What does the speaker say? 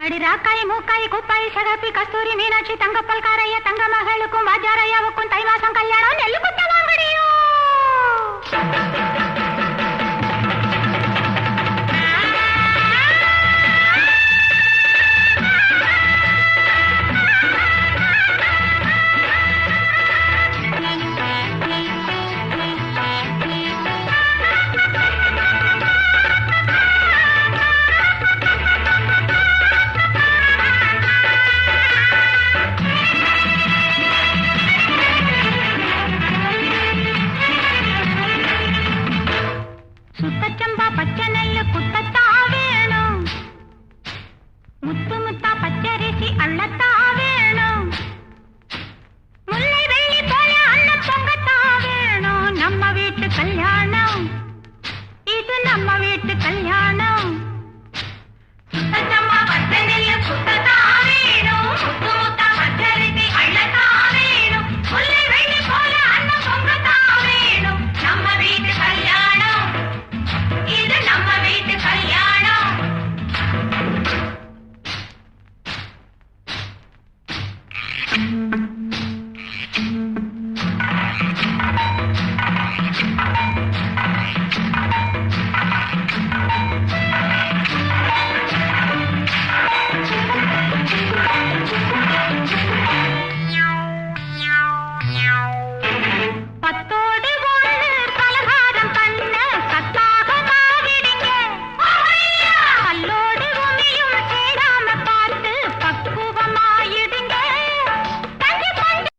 அடிராக்காய் மூக்காய் குப்பாய் சகப்பி கஸ்தூரி மீனாட்சி தங்கப்பல் காரைய தங்க மகளுக்கும் வாஜாரையாவுக்கும் தை மாசம் கல்யாணம் நெல்லு குத்த வாங்கடியோ. சுத்தச்சம்பா பச்சை நெல்லு குத்தத்தா வேணும், முத்து முத்தா பச்சரிசி அள்ளத்தா